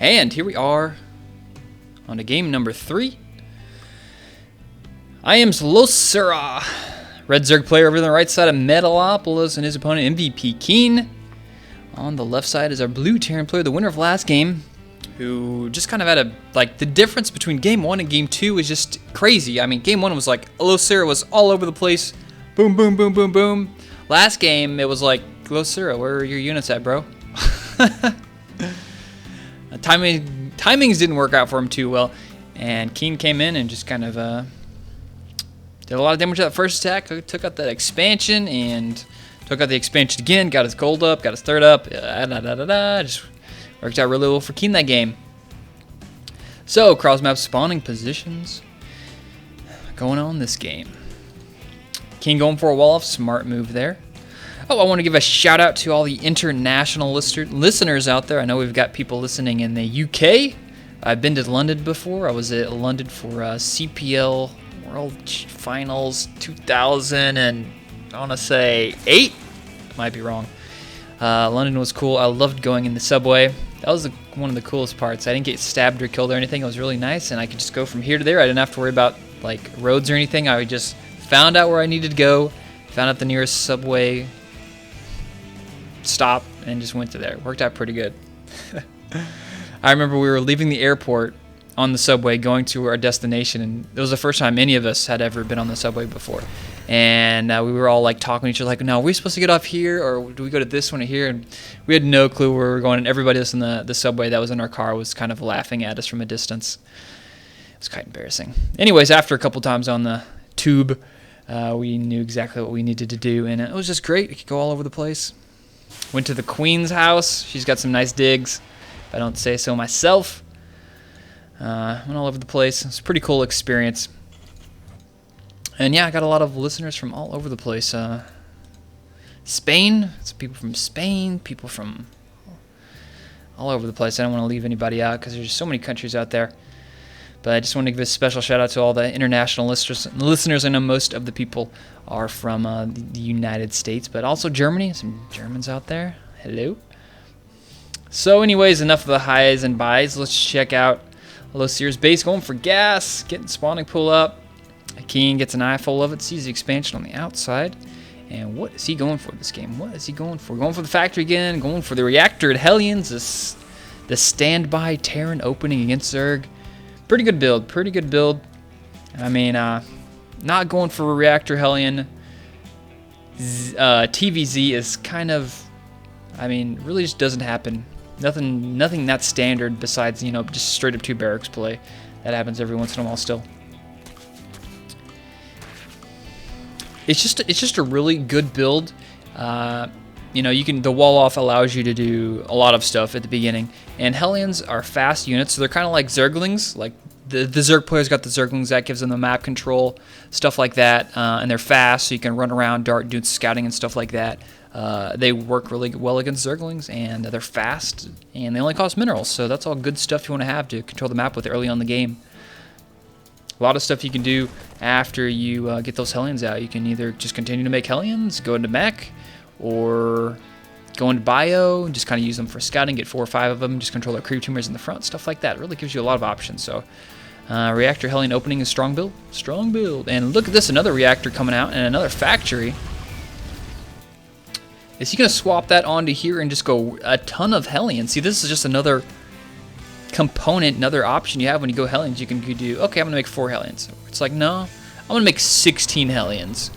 And here we are on to game number 3. IMLosirA, red Zerg player over on the right side of Metalopolis, and his opponent MVPKeen. On the left side is our blue Terran player, the winner of last game, who just kind of had a, like, the difference between game 1 and game 2 is just crazy. I mean, game 1 was like, LosirA was all over the place. Boom, boom, boom, boom, boom. Last game, it was like, LosirA, where are your units at, bro? Timings didn't work out for him too well, and Keen came in and just kind of did a lot of damage to that first attack, took out that expansion, and took out the expansion again, got his gold up, got his third up, just worked out really well for Keen that game. So, cross-map spawning positions going on this game. Keen going for a wall-off, smart move there. Oh, I want to give a shout out to all the international listeners out there. I know we've got people listening in the UK. I've been to London before. I was at London for CPL World Finals 2000 and I want to say 8. Might be wrong. London was cool. I loved going in the subway. That was one of the coolest parts. I didn't get stabbed or killed or anything. It was really nice, and I could just go from here to there. I didn't have to worry about like roads or anything. I just found out where I needed to go, found out the nearest subway stop, and just went to there. Worked out pretty good. I remember we were leaving the airport on the subway going to our destination, and it was the first time any of us had ever been on the subway before. And we were all like talking to each other like, no, are we supposed to get off here, or do we go to this one or here? And we had no clue where we were going, and everybody else in the subway that was in our car was kind of laughing at us from a distance. It was quite embarrassing. Anyways, after a couple times on the tube, we knew exactly what we needed to do, and it was just great. We could go all over the place. Went to the Queen's house. She's got some nice digs, if I don't say so myself. Went all over the place. It's a pretty cool experience. And yeah, I got a lot of listeners from all over the place. Spain, it's people from Spain, people from all over the place. I don't want to leave anybody out because there's so many countries out there. But I just want to give a special shout out to all the international listeners. I know most of the people are from the United States, but also Germany. Some Germans out there. Hello. So anyways, enough of the highs and buys. Let's check out LosirA's base. Going for gas. Getting spawning pool up. Keen gets an eye full of it. Sees the expansion on the outside. And what is he going for this game? What is he going for? Going for the factory again. Going for the reactor at Hellions. The standby Terran opening against Zerg. Pretty good build. Pretty good build. I mean, not going for a reactor Hellion. TVZ is kind of, I mean, really just doesn't happen. Nothing that standard besides, you know, just straight up 2 barracks play. That happens every once in a while still. It's just a really good build. You know, the wall off allows you to do a lot of stuff at the beginning. And Hellions are fast units, so they're kind of like Zerglings. Like the Zerg players got the Zerglings, that gives them the map control, stuff like that. And they're fast, so you can run around, dart, do scouting and stuff like that. They work really well against Zerglings, and they're fast, and they only cost minerals. So that's all good stuff you want to have to control the map with early on in the game. A lot of stuff you can do after you get those Hellions out. You can either just continue to make Hellions, go into mech, or go into bio and just kind of use them for scouting, get 4 or 5 of them, just control their creep tumors in the front, stuff like that. It really gives you a lot of options. So reactor Hellion opening is strong build. Strong build. And look at this, another reactor coming out and another factory. Is he going to swap that onto here and just go a ton of Hellions? See, this is just another component, another option you have when you go Hellions. You can do, okay, I'm going to make 4 Hellions. It's like, no, I'm going to make 16 Hellions.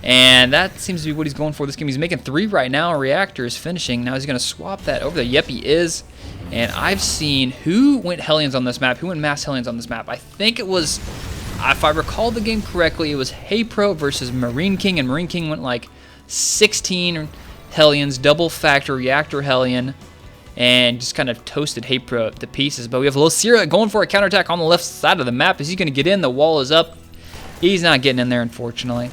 And that seems to be what he's going for this game. He's making 3 right now. A reactor is finishing. Now he's going to swap that over there. Yep, he is. And I've seen who went Hellions on this map, who went mass Hellions on this map. I think it was, if I recall the game correctly, it was HeyPro versus Marine King, and Marine King went like 16 Hellions, double factor reactor Hellion, and just kind of toasted HeyPro to pieces. But we have LosirA going for a counterattack on the left side of the map. Is he going to get in? The wall is up. He's not getting in there, unfortunately.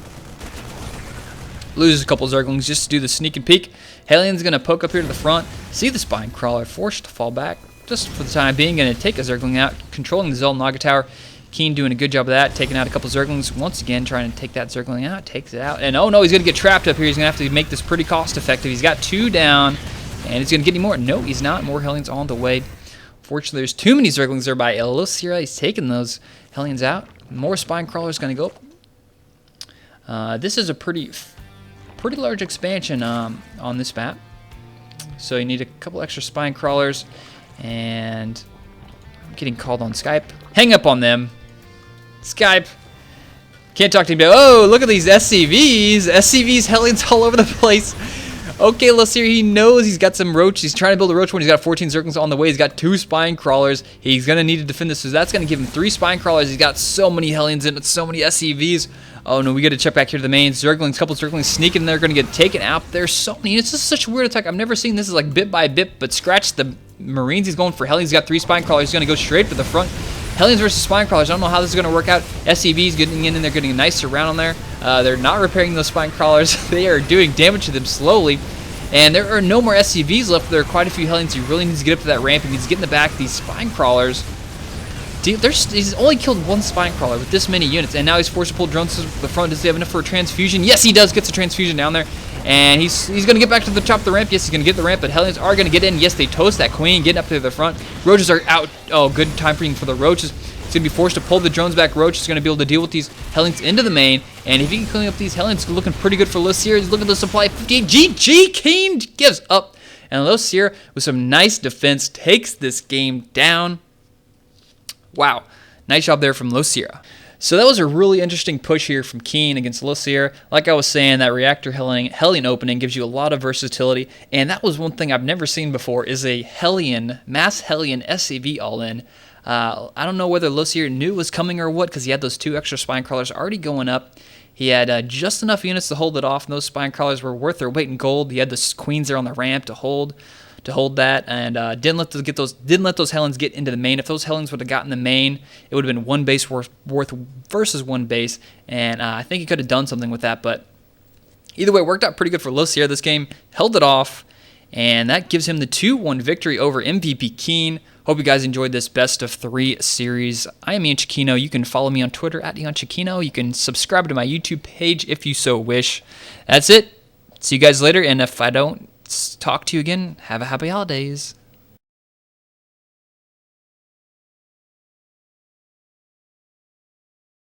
Loses a couple Zerglings just to do the sneak and peek. Hellion's going to poke up here to the front. See the Spine Crawler forced to fall back just for the time being. Going to take a Zergling out, controlling the Naga Tower. Keen doing a good job of that, taking out a couple Zerglings. Once again, trying to take that Zergling out. Takes it out. And oh no, he's going to get trapped up here. He's going to have to make this pretty cost effective. He's got 2 down, and he's going to get any more. No, he's not. More Hellions on the way. Fortunately, there's too many Zerglings there by EonShiKeno. He's taking those Hellions out. More Spine Crawlers going to go up. This is a pretty large expansion on this map. So you need a couple extra Spine Crawlers. And I'm getting called on Skype. Hang up on them. Skype. Can't talk to me. Oh, look at these SCVs. SCVs, Hellions all over the place. Okay, EonShiKeno, he knows he's got some roach. He's trying to build a roach one. He's got 14 Zerglings on the way. He's got 2 Spine Crawlers. He's going to need to defend this, so that's going to give him 3 Spine Crawlers. He's got so many Hellions in it, so many SCVs. Oh, no, we got to check back here to the main. Zerglings, couple Zerglings sneaking in there, going to get taken out. There's so many. It's just such a weird attack. I've never seen this. Is like bit by bit, but scratch the Marines. He's going for Hellions. He's got 3 Spine Crawlers. He's going to go straight for the front. Hellions versus Spine Crawlers. I don't know how this is going to work out. SCVs getting in there, getting a nice surround on there. They're not repairing those Spine Crawlers. They are doing damage to them slowly. And there are no more SCVs left. There are quite a few Hellions. He really needs to get up to that ramp. He needs to get in the back of these Spine Crawlers. He's only killed 1 Spine Crawler with this many units. And now he's forced to pull drones to the front. Does he have enough for a transfusion? Yes, he does. Gets a transfusion down there. And he's going to get back to the top of the ramp. Yes, he's going to get the ramp. But Hellions are going to get in. Yes, they toast that Queen. Getting up to the front. Roaches are out. Oh, good time for the Roaches. He's going to be forced to pull the drones back. Roach is going to be able to deal with these Hellions into the main. And if he can clean up these Hellions, looking pretty good for EonShiKeno. He's looking at the supply. ZvT gives up. And EonShiKeno, with some nice defense, takes this game down. Wow. Nice job there from EonShiKeno. So that was a really interesting push here from Keen against EonShiKeno. Like I was saying, that Reactor Hellion opening gives you a lot of versatility. And that was one thing I've never seen before, is a Hellion, mass Hellion SCV all-in. I don't know whether EonShiKeno knew it was coming or what, because he had those 2 extra Spine Crawlers already going up. He had just enough units to hold it off, and those Spine Crawlers were worth their weight in gold. He had the Queens there on the ramp to hold that, and didn't let those Hellions get into the main. If those Hellions would have gotten the main, it would have been 1 base worth versus 1 base, and I think he could have done something with that. But either way, it worked out pretty good for EonShiKeno. This game held it off, and that gives him the 2-1 victory over MVPKeen. Hope you guys enjoyed this best of 3 series. I am EonShiKeno. You can follow me on Twitter at EonShiKeno. You can subscribe to my YouTube page if you so wish. That's it. See you guys later, and if I don't talk to you again, have a happy holidays.